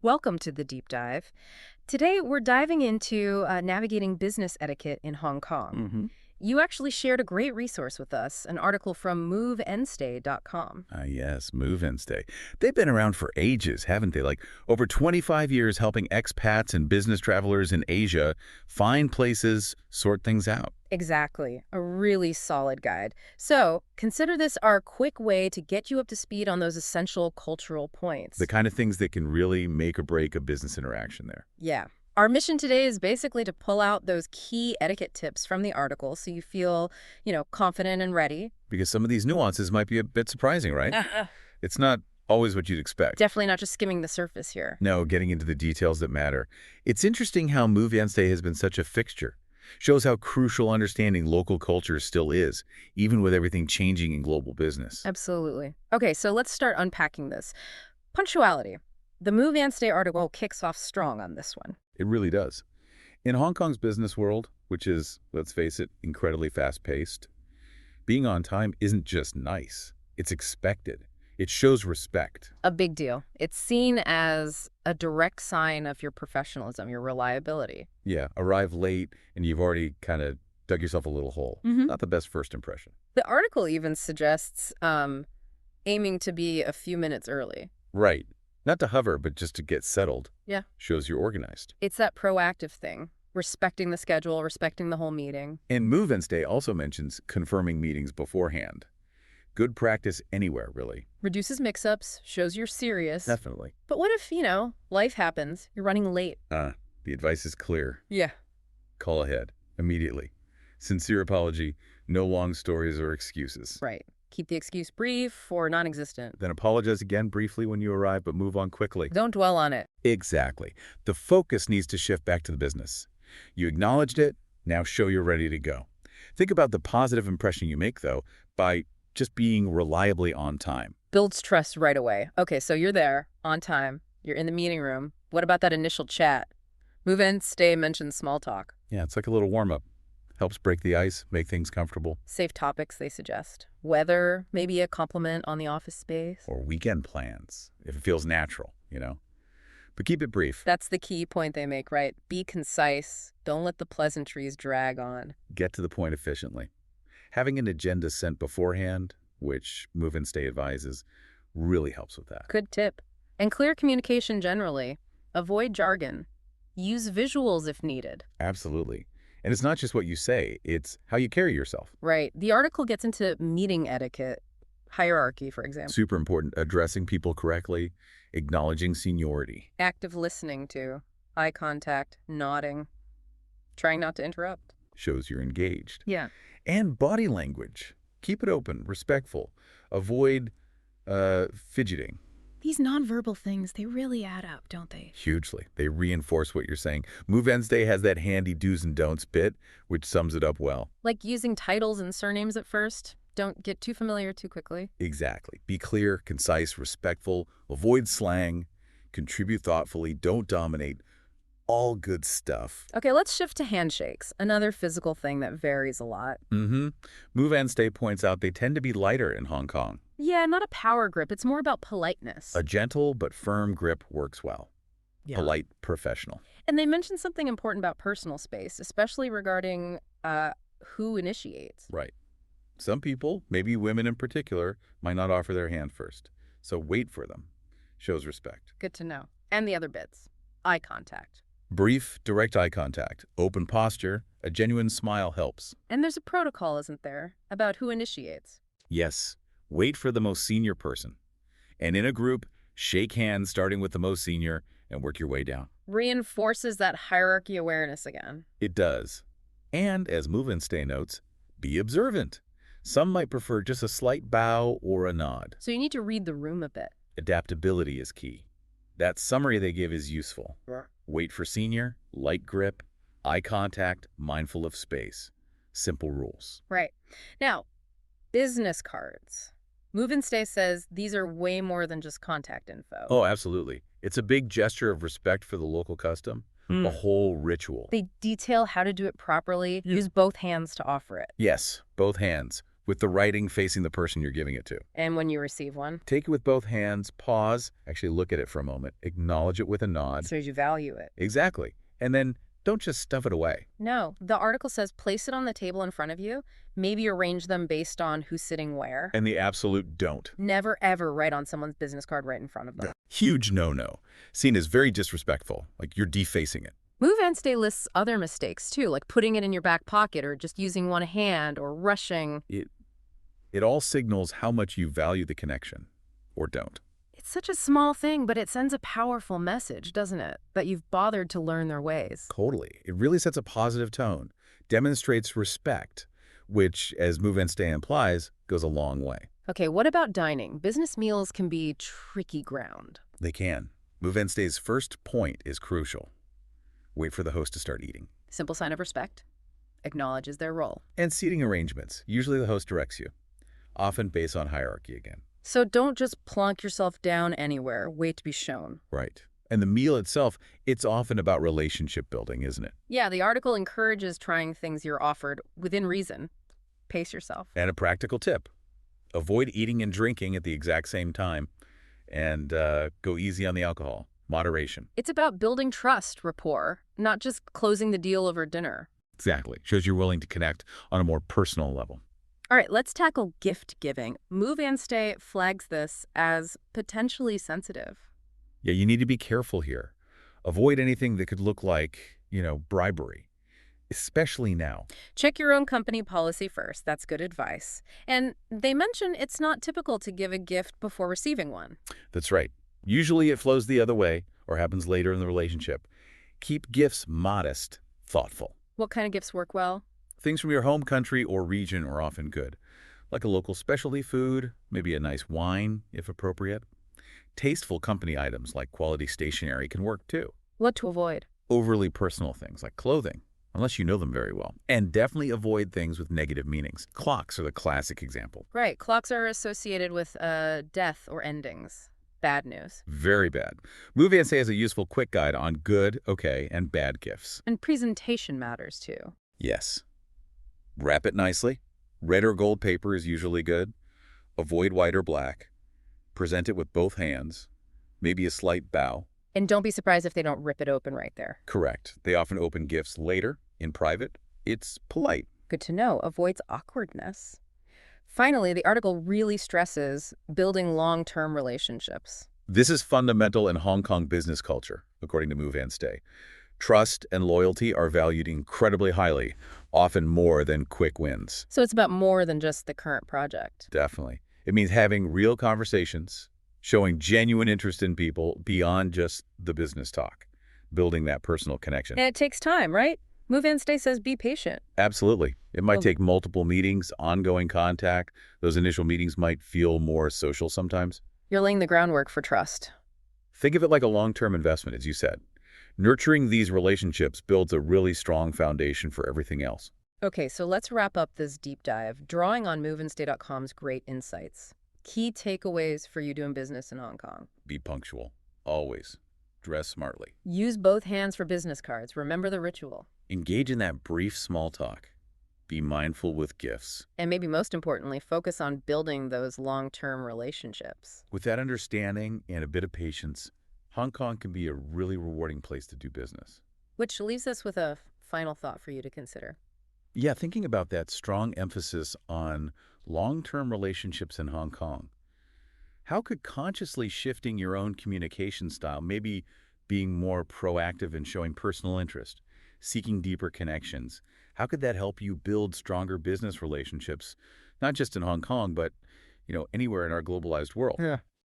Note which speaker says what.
Speaker 1: Welcome to the deep dive. Today, we're diving into navigating business etiquette in Hong Kong.
Speaker 2: hmm
Speaker 1: You actually shared a great resource with us, an article from moveandstay.com.
Speaker 2: yes, move and stay. They've been around for ages, haven't they? Like over 25 years helping expats and business travelers in Asia find places, sort things out.
Speaker 1: Exactly, a really solid guide. So, consider this our quick way to get you up to speed on those essential cultural
Speaker 2: The
Speaker 1: points.
Speaker 2: kind of things that can really make or break a business interaction there.
Speaker 1: Yeah. Our mission today is basically to pull out those key etiquette tips from the article so you feel, confident and ready.
Speaker 2: Because some of these nuances might be a bit surprising, right? It's not always what you'd expect.
Speaker 1: Definitely not just skimming the surface here.
Speaker 2: No, getting into the details that matter. It's interesting how Move and Stay has been such a fixture. Shows how crucial understanding local culture still is, even with everything changing in global business.
Speaker 1: Absolutely. Okay, so let's start unpacking this. Punctuality. The Move and Stay article kicks off strong on this one.
Speaker 2: It really does. In Hong Kong's business world, which is, let's face it, incredibly fast-paced, being on time isn't just nice. It's expected. It shows respect.
Speaker 1: A big deal. It's seen as a direct sign of your professionalism, your reliability.
Speaker 2: Yeah, arrive late and you've already kind of dug yourself a little hole.
Speaker 1: hmm
Speaker 2: Not the best first impression.
Speaker 1: The article even suggests aiming to be a few minutes early.
Speaker 2: Right. Not to hover, but just to get settled.
Speaker 1: Yeah.
Speaker 2: Shows you're organized.
Speaker 1: It's that proactive thing, respecting the schedule, respecting the whole meeting.
Speaker 2: And Move and Stay also mentions confirming meetings beforehand. Good practice anywhere, really.
Speaker 1: Reduces mix-ups, shows you're serious.
Speaker 2: Definitely.
Speaker 1: But what if, life happens, you're running late?
Speaker 2: The advice is clear.
Speaker 1: Yeah.
Speaker 2: Call ahead. Immediately. Sincere apology. No long stories or excuses.
Speaker 1: Right. Keep the excuse brief or non-existent.
Speaker 2: Then apologize again briefly when you arrive, but move on quickly.
Speaker 1: Don't dwell on it.
Speaker 2: Exactly. The focus needs to shift back to the business. You acknowledged it, now show you're ready to go. Think about the positive impression you make, though, by just being reliably on time.
Speaker 1: Builds trust right away. Okay, so you're there, on time. You're in the meeting room. What about that initial chat? Move in, stay, mention small talk.
Speaker 2: Yeah, it's like a little warm-up. Helps break the ice, make things comfortable.
Speaker 1: Safe topics, they suggest. Weather, maybe a compliment on the office space.
Speaker 2: Or weekend plans, if it feels natural. But keep it brief.
Speaker 1: That's the key point they make, right? Be concise. Don't let the pleasantries drag on.
Speaker 2: Get to the point efficiently. Having an agenda sent beforehand, which Move and Stay advises, really helps with that.
Speaker 1: Good tip. And clear communication generally. Avoid jargon. Use visuals if needed.
Speaker 2: Absolutely. And it's not just what you say, it's how you carry yourself.
Speaker 1: Right. The article gets into meeting etiquette, hierarchy, for example.
Speaker 2: Super important. Addressing people correctly, acknowledging seniority.
Speaker 1: Active listening to, eye contact, nodding, trying not to interrupt.
Speaker 2: Shows you're engaged.
Speaker 1: Yeah.
Speaker 2: And body language. Keep it open, respectful. Avoid fidgeting.
Speaker 1: These nonverbal things, they really add up, don't they?
Speaker 2: Hugely. They reinforce what you're saying. Move and Stay has that handy do's and don'ts bit, which sums it up well.
Speaker 1: Like using titles and surnames at first. Don't get too familiar too quickly.
Speaker 2: Exactly. Be clear, concise, respectful. Avoid slang. Contribute thoughtfully. Don't dominate. All good stuff.
Speaker 1: Okay, let's shift to handshakes, another physical thing that varies a lot.
Speaker 2: Move and Stay points out they tend to be lighter in Hong Kong.
Speaker 1: Yeah, not a power grip. It's more about politeness.
Speaker 2: A gentle but firm grip works well.
Speaker 1: Yeah.
Speaker 2: Polite, professional.
Speaker 1: And they mentioned something important about personal space, especially regarding who initiates.
Speaker 2: Right. Some people, maybe women in particular, might not offer their hand first. So wait for them. Shows respect.
Speaker 1: Good to know. And the other bits. Eye contact.
Speaker 2: Brief, direct eye contact, open posture, a genuine smile helps.
Speaker 1: And there's a protocol, isn't there, about who initiates?
Speaker 2: Yes, wait for the most senior person. And in a group, shake hands starting with the most senior and work your way down.
Speaker 1: Reinforces that hierarchy awareness again.
Speaker 2: It does. And, as Move and Stay notes, be observant. Some might prefer just a slight bow or a nod.
Speaker 1: So you need to read the room a bit.
Speaker 2: Adaptability is key. That summary they give is useful. Wait for senior, light grip, eye contact, mindful of space. Simple rules.
Speaker 1: Right. Now, business cards. Move and Stay says these are way more than just contact info.
Speaker 2: Oh, absolutely. It's a big gesture of respect for the local custom, a whole ritual.
Speaker 1: They detail how to do it properly, use both hands to offer it.
Speaker 2: Yes, both hands. with the writing facing the person you're giving it to.
Speaker 1: And when you receive one,
Speaker 2: Take it with both hands, pause, actually look at it for a moment, acknowledge it with a nod.
Speaker 1: so as you value it.
Speaker 2: Exactly. And then don't just stuff it away.
Speaker 1: No, the article says place it on the table in front of you, maybe arrange them based on who's sitting where.
Speaker 2: And the absolute don't.
Speaker 1: Never, ever write on someone's business card right in front of them.
Speaker 2: Huge no-no. Seen as very disrespectful, like you're defacing it.
Speaker 1: Move and Stay lists other mistakes, too, like putting it in your back pocket or just using one hand or rushing.
Speaker 2: It all signals how much you value the connection, or don't.
Speaker 1: It's such a small thing, but it sends a powerful message, doesn't it? That you've bothered to learn their ways.
Speaker 2: Totally. It really sets a positive tone, demonstrates respect, which, as Move and Stay implies, goes a long way.
Speaker 1: Okay, what about dining? Business meals can be tricky ground.
Speaker 2: They can. Move and Stay's first point is crucial. Wait for the host to start eating.
Speaker 1: Simple sign of respect. Acknowledges their role.
Speaker 2: And seating arrangements. Usually the host directs you, often based on hierarchy again.
Speaker 1: So don't just plonk yourself down anywhere. Wait to be shown.
Speaker 2: Right. And the meal itself, it's often about relationship building, isn't it?
Speaker 1: Yeah, the article encourages trying things you're offered within reason. Pace yourself.
Speaker 2: And a practical tip. Avoid eating and drinking at the exact same time, and go easy on the alcohol. Moderation.
Speaker 1: It's about building trust, rapport, not just closing the deal over dinner.
Speaker 2: Exactly. Shows you're willing to connect on a more personal level.
Speaker 1: All right, let's tackle gift giving. Move and Stay flags this as potentially sensitive.
Speaker 2: Yeah, you need to be careful here. Avoid anything that could look like, bribery, especially now.
Speaker 1: Check your own company policy first. That's good advice. And they mention it's not typical to give a gift before receiving one.
Speaker 2: That's right. Usually it flows the other way or happens later in the relationship. Keep gifts modest, thoughtful.
Speaker 1: What kind of gifts work well?
Speaker 2: Things from your home country or region are often good, like a local specialty food, maybe a nice wine, if appropriate. Tasteful company items like quality stationery can work too.
Speaker 1: What to avoid?
Speaker 2: Overly personal things like clothing, unless you know them very well. And definitely avoid things with negative meanings. Clocks are the classic example.
Speaker 1: Right, clocks are associated with death or endings. Bad news.
Speaker 2: Very bad. Move and Stay has a useful quick guide on good, okay, and bad gifts.
Speaker 1: And presentation matters too.
Speaker 2: Yes. Wrap it nicely. Red or gold paper is usually good. Avoid white or black. Present it with both hands. Maybe a slight bow.
Speaker 1: And don't be surprised if they don't rip it open right there.
Speaker 2: Correct. They often open gifts later, in private. It's polite.
Speaker 1: Good to know. Avoids awkwardness. Finally, the article really stresses building long-term relationships.
Speaker 2: This is fundamental in Hong Kong business culture, according to Move and Stay. Trust and loyalty are valued incredibly highly, often more than quick wins.
Speaker 1: So it's about more than just the current project.
Speaker 2: Definitely. It means having real conversations, showing genuine interest in people beyond just the business talk, building that personal connection.
Speaker 1: And it takes time, right? Move and Stay says be patient.
Speaker 2: Absolutely. It might
Speaker 1: Oh.
Speaker 2: take multiple meetings, ongoing contact. Those initial meetings might feel more social sometimes.
Speaker 1: You're laying the groundwork for trust.
Speaker 2: Think of it like a long-term investment, as you said. Nurturing these relationships builds a really strong foundation for everything else.
Speaker 1: Okay, so let's wrap up this deep dive, drawing on moveandstay.com's great insights. Key takeaways for you doing business in Hong Kong.
Speaker 2: Be punctual. Always. Dress smartly.
Speaker 1: Use both hands for business cards. Remember the ritual.
Speaker 2: Engage in that brief small talk. Be mindful with gifts.
Speaker 1: And maybe most importantly, focus on building those long-term relationships.
Speaker 2: With that understanding and a bit of patience, Hong Kong can be a really rewarding place to do business.
Speaker 1: Which leaves us with a final thought for you to consider.
Speaker 2: Yeah, thinking about that strong emphasis on long-term relationships in Hong Kong. How could consciously shifting your own communication style, maybe being more proactive and showing personal interest, seeking deeper connections, how could that help you build stronger business relationships, not just in Hong Kong, but anywhere in our globalized world?
Speaker 3: Yeah,